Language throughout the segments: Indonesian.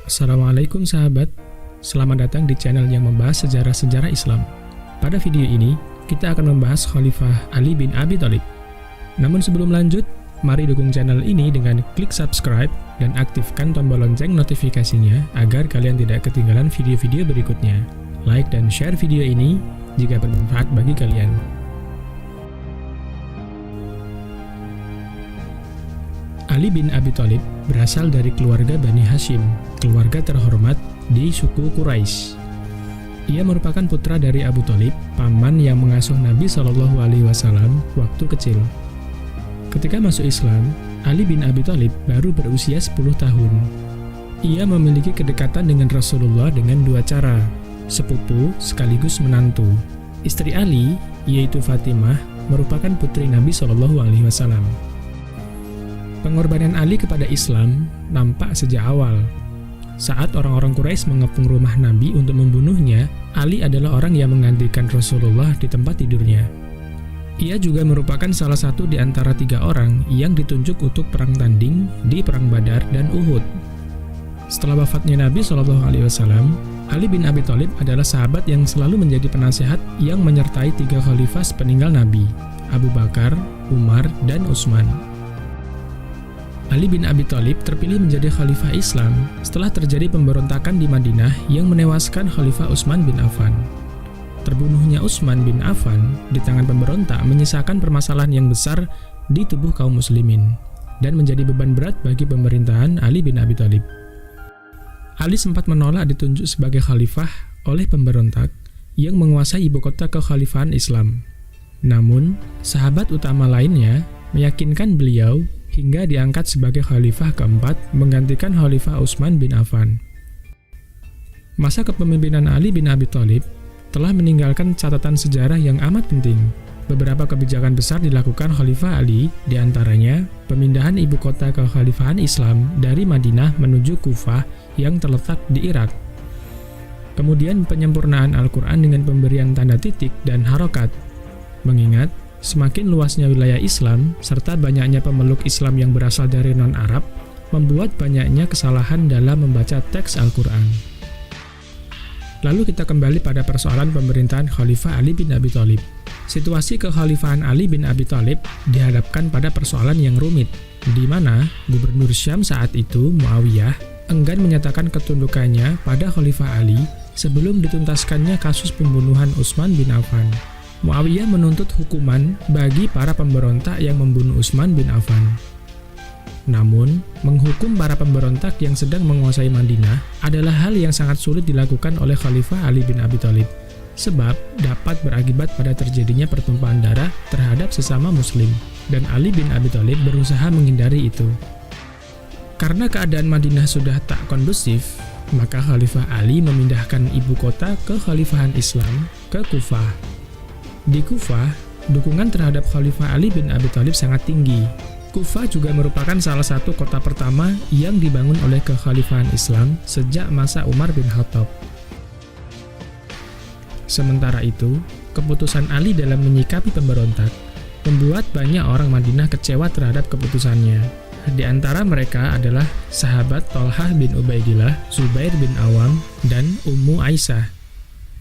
Assalamualaikum sahabat, selamat datang di channel yang membahas sejarah-sejarah Islam. Pada video ini, kita akan membahas Khalifah Ali bin Abi Thalib. Namun sebelum lanjut, mari dukung channel ini dengan klik subscribe dan aktifkan tombol lonceng notifikasinya agar kalian tidak ketinggalan video-video berikutnya. Like dan share video ini jika bermanfaat bagi kalian. Ali bin Abi Thalib berasal dari keluarga Bani Hashim, keluarga terhormat di suku Quraisy. Ia merupakan putra dari Abu Thalib, paman yang mengasuh Nabi Shallallahu Alaihi Wasallam waktu kecil. Ketika masuk Islam, Ali bin Abi Thalib baru berusia 10 tahun. Ia memiliki kedekatan dengan Rasulullah dengan dua cara, sepupu sekaligus menantu. Istri Ali, yaitu Fatimah, merupakan putri Nabi Shallallahu Alaihi Wasallam. Pengorbanan Ali kepada Islam nampak sejak awal. Saat orang-orang Quraisy mengepung rumah Nabi untuk membunuhnya, Ali adalah orang yang menggantikan Rasulullah di tempat tidurnya. Ia juga merupakan salah satu di antara 3 orang yang ditunjuk untuk perang tanding di Perang Badar dan Uhud. Setelah wafatnya Nabi SAW, Ali bin Abi Thalib adalah sahabat yang selalu menjadi penasehat yang menyertai 3 khalifah peninggal Nabi, Abu Bakar, Umar, dan Utsman. Ali bin Abi Thalib terpilih menjadi khalifah Islam setelah terjadi pemberontakan di Madinah yang menewaskan Khalifah Utsman bin Affan. Terbunuhnya Utsman bin Affan di tangan pemberontak menyisakan permasalahan yang besar di tubuh kaum muslimin dan menjadi beban berat bagi pemerintahan Ali bin Abi Thalib. Ali sempat menolak ditunjuk sebagai khalifah oleh pemberontak yang menguasai ibu kota kekhalifahan Islam. Namun, sahabat utama lainnya meyakinkan beliau hingga diangkat sebagai khalifah keempat menggantikan Khalifah Utsman bin Affan. Masa kepemimpinan Ali bin Abi Thalib telah meninggalkan catatan sejarah yang amat penting. Beberapa kebijakan besar dilakukan Khalifah Ali, diantaranya pemindahan ibu kota kekhalifahan Islam dari Madinah menuju Kufah yang terletak di Irak. Kemudian penyempurnaan Al-Quran dengan pemberian tanda titik dan harokat. Mengingat semakin luasnya wilayah Islam, serta banyaknya pemeluk Islam yang berasal dari non-Arab, membuat banyaknya kesalahan dalam membaca teks Al-Quran. Lalu kita kembali pada persoalan pemerintahan Khalifah Ali bin Abi Thalib. Situasi kekhalifahan Ali bin Abi Thalib dihadapkan pada persoalan yang rumit, di mana Gubernur Syam saat itu, Muawiyah, enggan menyatakan ketundukannya pada Khalifah Ali sebelum dituntaskannya kasus pembunuhan Utsman bin Affan. Muawiyah menuntut hukuman bagi para pemberontak yang membunuh Utsman bin Affan. Namun, menghukum para pemberontak yang sedang menguasai Madinah adalah hal yang sangat sulit dilakukan oleh Khalifah Ali bin Abi Thalib, sebab dapat berakibat pada terjadinya pertumpahan darah terhadap sesama muslim, dan Ali bin Abi Thalib berusaha menghindari itu. Karena keadaan Madinah sudah tak kondusif, maka Khalifah Ali memindahkan ibu kota kekhalifahan Islam ke Kufah. Di Kufah, dukungan terhadap Khalifah Ali bin Abi Thalib sangat tinggi. Kufah juga merupakan salah satu kota pertama yang dibangun oleh kekhalifahan Islam sejak masa Umar bin Khattab. Sementara itu, keputusan Ali dalam menyikapi pemberontak membuat banyak orang Madinah kecewa terhadap keputusannya. Di antara mereka adalah sahabat Thalhah bin Ubaidillah, Zubair bin Awam, dan Ummu Aisyah.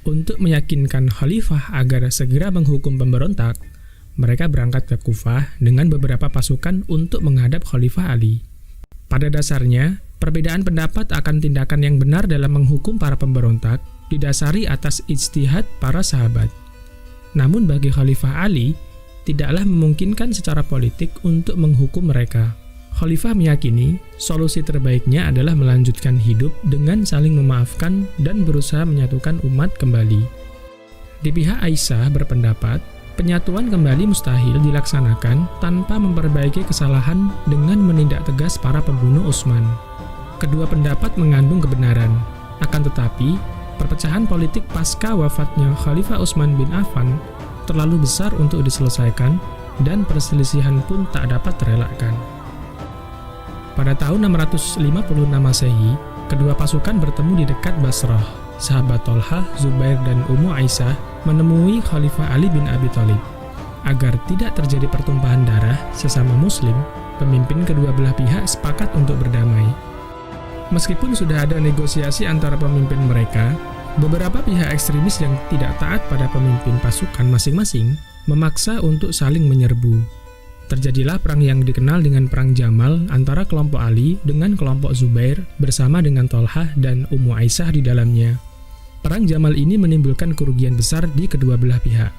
Untuk meyakinkan khalifah agar segera menghukum pemberontak, mereka berangkat ke Kufah dengan beberapa pasukan untuk menghadap Khalifah Ali. Pada dasarnya, perbedaan pendapat akan tindakan yang benar dalam menghukum para pemberontak didasari atas ijtihad para sahabat. Namun bagi Khalifah Ali, tidaklah memungkinkan secara politik untuk menghukum mereka. Khalifah meyakini solusi terbaiknya adalah melanjutkan hidup dengan saling memaafkan dan berusaha menyatukan umat kembali. Di pihak Aisyah berpendapat, penyatuan kembali mustahil dilaksanakan tanpa memperbaiki kesalahan dengan menindak tegas para pembunuh Utsman. Kedua pendapat mengandung kebenaran, akan tetapi perpecahan politik pasca wafatnya Khalifah Utsman bin Affan terlalu besar untuk diselesaikan dan perselisihan pun tak dapat terelakkan. Pada tahun 656 Masehi, kedua pasukan bertemu di dekat Basrah. Sahabat Thalhah, Zubair, dan Ummu Aisyah menemui Khalifah Ali bin Abi Thalib. Agar tidak terjadi pertumpahan darah sesama muslim, pemimpin kedua belah pihak sepakat untuk berdamai. Meskipun sudah ada negosiasi antara pemimpin mereka, beberapa pihak ekstremis yang tidak taat pada pemimpin pasukan masing-masing memaksa untuk saling menyerbu. Terjadilah perang yang dikenal dengan Perang Jamal antara kelompok Ali dengan kelompok Zubair bersama dengan Tolhah dan Ummu Aisyah di dalamnya. Perang Jamal ini menimbulkan kerugian besar di kedua belah pihak.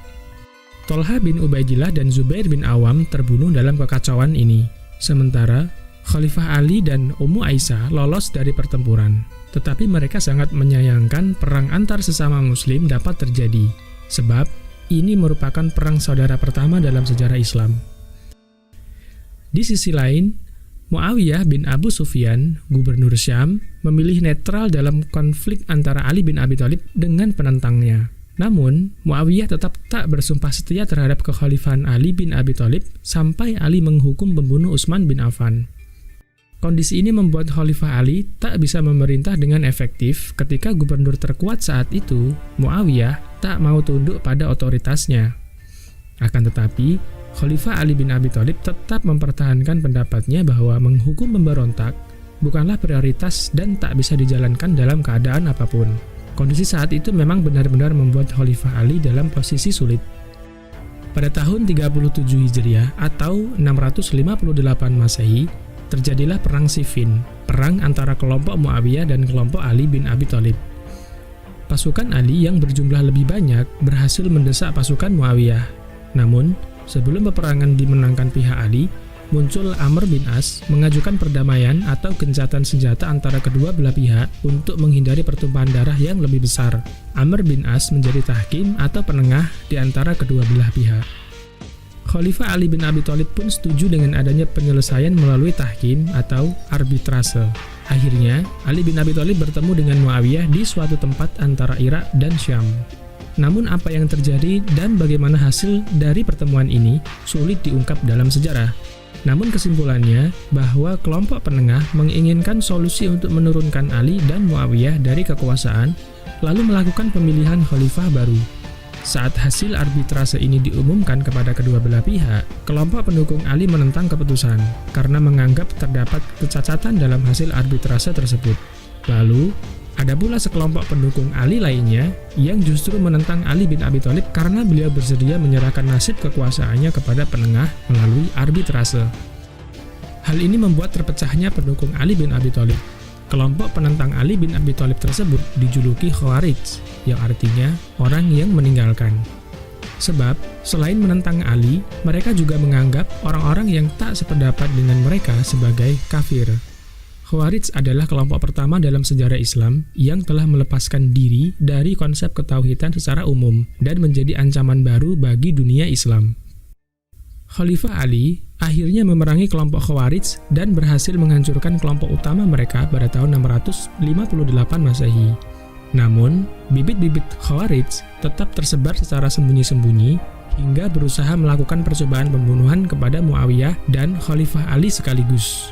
Tolhah bin Ubaidillah dan Zubair bin Awam terbunuh dalam kekacauan ini. Sementara Khalifah Ali dan Ummu Aisyah lolos dari pertempuran. Tetapi mereka sangat menyayangkan perang antar sesama muslim dapat terjadi, sebab ini merupakan perang saudara pertama dalam sejarah Islam. Di sisi lain, Muawiyah bin Abu Sufyan, gubernur Syam, memilih netral dalam konflik antara Ali bin Abi Thalib dengan penentangnya. Namun, Muawiyah tetap tak bersumpah setia terhadap kekhalifahan Ali bin Abi Thalib sampai Ali menghukum pembunuh Utsman bin Affan. Kondisi ini membuat Khalifah Ali tak bisa memerintah dengan efektif ketika gubernur terkuat saat itu, Muawiyah, tak mau tunduk pada otoritasnya. Akan tetapi, Khalifah Ali bin Abi Thalib tetap mempertahankan pendapatnya bahwa menghukum pemberontak bukanlah prioritas dan tak bisa dijalankan dalam keadaan apapun. Kondisi saat itu memang benar-benar membuat Khalifah Ali dalam posisi sulit. Pada tahun 37 Hijriah atau 658 Masehi, terjadilah Perang Siffin, perang antara kelompok Muawiyah dan kelompok Ali bin Abi Thalib. Pasukan Ali yang berjumlah lebih banyak berhasil mendesak pasukan Muawiyah. Namun, sebelum peperangan dimenangkan pihak Ali, muncul Amr bin As mengajukan perdamaian atau gencatan senjata antara kedua belah pihak untuk menghindari pertumpahan darah yang lebih besar. Amr bin As menjadi tahkim atau penengah di antara kedua belah pihak. Khalifah Ali bin Abi Thalib pun setuju dengan adanya penyelesaian melalui tahkim atau arbitrase. Akhirnya, Ali bin Abi Thalib bertemu dengan Muawiyah di suatu tempat antara Irak dan Syam. Namun apa yang terjadi dan bagaimana hasil dari pertemuan ini sulit diungkap dalam sejarah. Namun kesimpulannya bahwa kelompok penengah menginginkan solusi untuk menurunkan Ali dan Muawiyah dari kekuasaan, lalu melakukan pemilihan khalifah baru. Saat hasil arbitrase ini diumumkan kepada kedua belah pihak, kelompok pendukung Ali menentang keputusan karena menganggap terdapat kecacatan dalam hasil arbitrase tersebut. Lalu, ada pula sekelompok pendukung Ali lainnya yang justru menentang Ali bin Abi Thalib karena beliau bersedia menyerahkan nasib kekuasaannya kepada penengah melalui arbitrase. Hal ini membuat terpecahnya pendukung Ali bin Abi Thalib. Kelompok penentang Ali bin Abi Thalib tersebut dijuluki Khawarij, yang artinya orang yang meninggalkan. Sebab, selain menentang Ali, mereka juga menganggap orang-orang yang tak sependapat dengan mereka sebagai kafir. Khawarij adalah kelompok pertama dalam sejarah Islam yang telah melepaskan diri dari konsep ketauhidan secara umum dan menjadi ancaman baru bagi dunia Islam. Khalifah Ali akhirnya memerangi kelompok Khawarij dan berhasil menghancurkan kelompok utama mereka pada tahun 658 Masehi. Namun, bibit-bibit Khawarij tetap tersebar secara sembunyi-sembunyi hingga berusaha melakukan percobaan pembunuhan kepada Muawiyah dan Khalifah Ali sekaligus.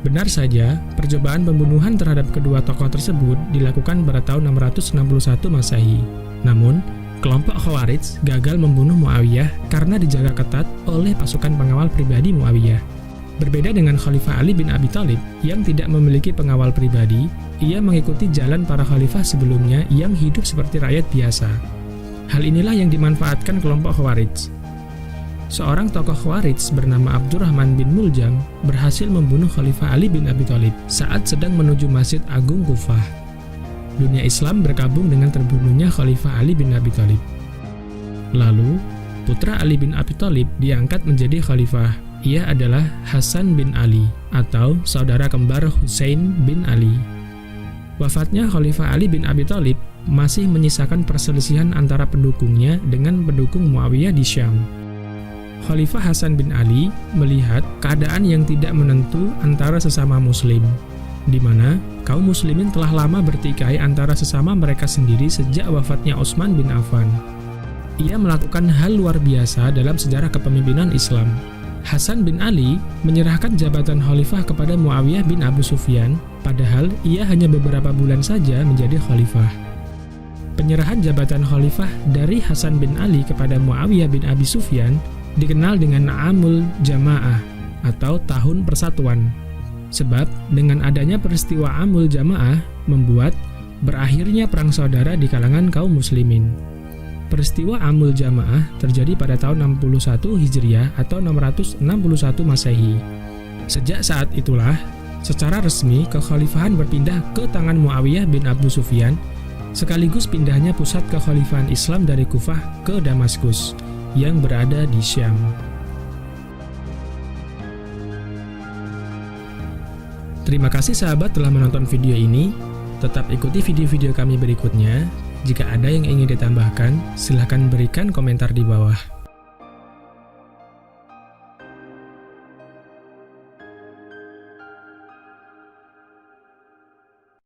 Benar saja, percobaan pembunuhan terhadap kedua tokoh tersebut dilakukan pada tahun 661 Masehi. Namun, kelompok Khawarij gagal membunuh Muawiyah karena dijaga ketat oleh pasukan pengawal pribadi Muawiyah. Berbeda dengan Khalifah Ali bin Abi Thalib yang tidak memiliki pengawal pribadi, ia mengikuti jalan para khalifah sebelumnya yang hidup seperti rakyat biasa. Hal inilah yang dimanfaatkan kelompok Khawarij. Seorang tokoh Khawarij bernama Abdurrahman bin Muljam berhasil membunuh Khalifah Ali bin Abi Thalib saat sedang menuju Masjid Agung Kufah. Dunia Islam berkabung dengan terbunuhnya Khalifah Ali bin Abi Thalib. Lalu, putra Ali bin Abi Thalib diangkat menjadi khalifah. Ia adalah Hasan bin Ali atau saudara kembar Husain bin Ali. Wafatnya Khalifah Ali bin Abi Thalib masih menyisakan perselisihan antara pendukungnya dengan pendukung Muawiyah di Syam. Khalifah Hasan bin Ali melihat keadaan yang tidak menentu antara sesama muslim, di mana kaum muslimin telah lama bertikai antara sesama mereka sendiri sejak wafatnya Utsman bin Affan. Ia melakukan hal luar biasa dalam sejarah kepemimpinan Islam. Hasan bin Ali menyerahkan jabatan khalifah kepada Muawiyah bin Abu Sufyan, padahal ia hanya beberapa bulan saja menjadi khalifah. Penyerahan jabatan khalifah dari Hasan bin Ali kepada Muawiyah bin Abi Sufyan dikenal dengan Amul Jamaah atau Tahun Persatuan. Sebab dengan adanya peristiwa Amul Jamaah membuat berakhirnya perang saudara di kalangan kaum muslimin. Peristiwa Amul Jamaah terjadi pada tahun 61 Hijriah atau 661 Masehi. Sejak saat itulah, secara resmi kekhalifahan berpindah ke tangan Muawiyah bin Abu Sufyan, sekaligus pindahnya pusat kekhalifahan Islam dari Kufah ke Damaskus yang berada di Syam. Terima kasih sahabat telah menonton video ini. Tetap ikuti video-video kami berikutnya. Jika ada yang ingin ditambahkan, silahkan berikan komentar di bawah.